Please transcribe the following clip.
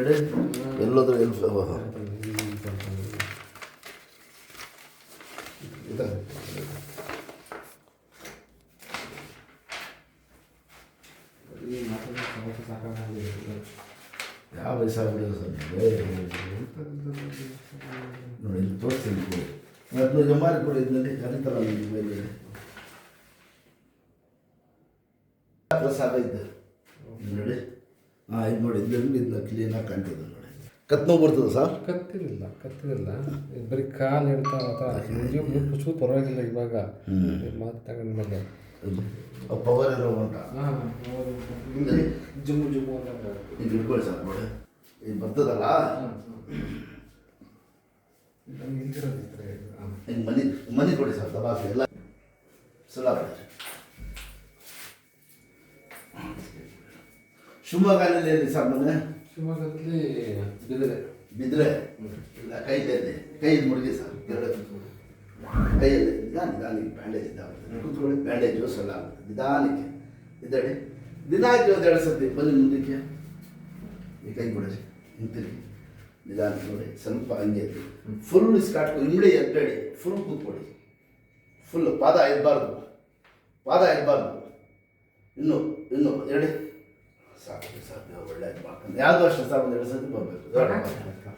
ಹೇಳಿ ಎಲ್ಲೋದ್ರು ಎಲ್ಲಿ ಯಾವ ವಯಸ್ಸಾಗ್ಬಿಡಿದೆ ಸರ್ ನೋಡಿ ಇಲ್ಲಿ ತೋರಿಸ್ತೀನಿ ಕೊಡಿ ಅದನ್ನು ಜಮಾರಿ ಕೊಡಿ ಇದರಲ್ಲಿ ಕರೀತಲ್ಲ ನಿಮಗೆ ಮೇಲೆ ಪ್ರಸಾದ ಇದ್ದೆ ನೋಡಿ ಹಾಂ ಇದು ನೋಡಿ ಇದನ್ನ ಕ್ಲೀನಾಗಿ ಕಾಣ್ತದೆ ನೋಡಿ ಕತ್ತು ಬರ್ತದೆ ಸರ್ ಕತ್ತಿರಲಿಲ್ಲ ಬರೀ ಕಾಲು ಹಿಡ್ತಾ ಚೂ ಪರವಾಗಿಲ್ಲ ಇವಾಗ ಮಾತು ತಗೊಂಡ್ಮೇಲೆ ಪವರ್ ಇರೋ ಅಂತ ಜುಮ್ಮು ಈಗ ಹಿಡ್ಕೊಳ್ಳಿ ಸರ್ ನೋಡಿ ಈಗ ಬರ್ತದಲ್ಲ ಹಿಂಗೆ ಮನೆ ಕೊಡಿ ಸರ್ ದಬಾಕಿ ಎಲ್ಲ ಸಲಾ ಶಿವಮೊಗ್ಗದಲ್ಲಿ ಎಲ್ಲಿ ಸರ್ ಮನೆ ಶಿವಮೊಗ್ಗದಲ್ಲಿ ಬಿದ್ದರೆ ಇಲ್ಲ ಕೈಯಲ್ಲಿ ಮುಳುಗಿ ಸರ್ ಕೈಯಲ್ಲಿ ನಿಧಾನಕ್ಕೆ ಬ್ಯಾಂಡೇಜ್ ಇದ್ದಾವೆ ಕೂತ್ಕೊಳ್ಳಿ ಬ್ಯಾಂಡೇಜ್ ಎಲ್ಲ ನಿಧಾನಕ್ಕೆ ಇದ್ದಾಳೆ ದಿನಾಕ್ಕೆ ಒಂದು 2 ಸರ್ತಿ ಬನ್ನಿ ಮುಂದಕ್ಕೆ ಈ ಕೈ ಬಿಡರಿ ಹಿಂತಿರುಗಿ ನಿಧಾನಕ್ಕೆ ನೋಡಿ ಸ್ವಲ್ಪ ಹಂಗೆ ಫುಲ್ ಇಸ್ಕಾಟ್ಕೊ ಇಂಬಳಿ ಎದ್ದೇಳಿ ಫುಲ್ ಕೂತ್ಕೊಳ್ಳಿ ಫುಲ್ ಪಾದ ಇರಬಾರ್ದು ಇನ್ನು ಹೇಳಿ ಸಾಕು ಒಳ್ಳೆ ಮಾಡ್ಕೊಂಡು ಯಾವುದೋ ಅಷ್ಟೇ ಸರ್ ಒಂದು 2 ಸರ್ತಿ ಬರಬೇಕು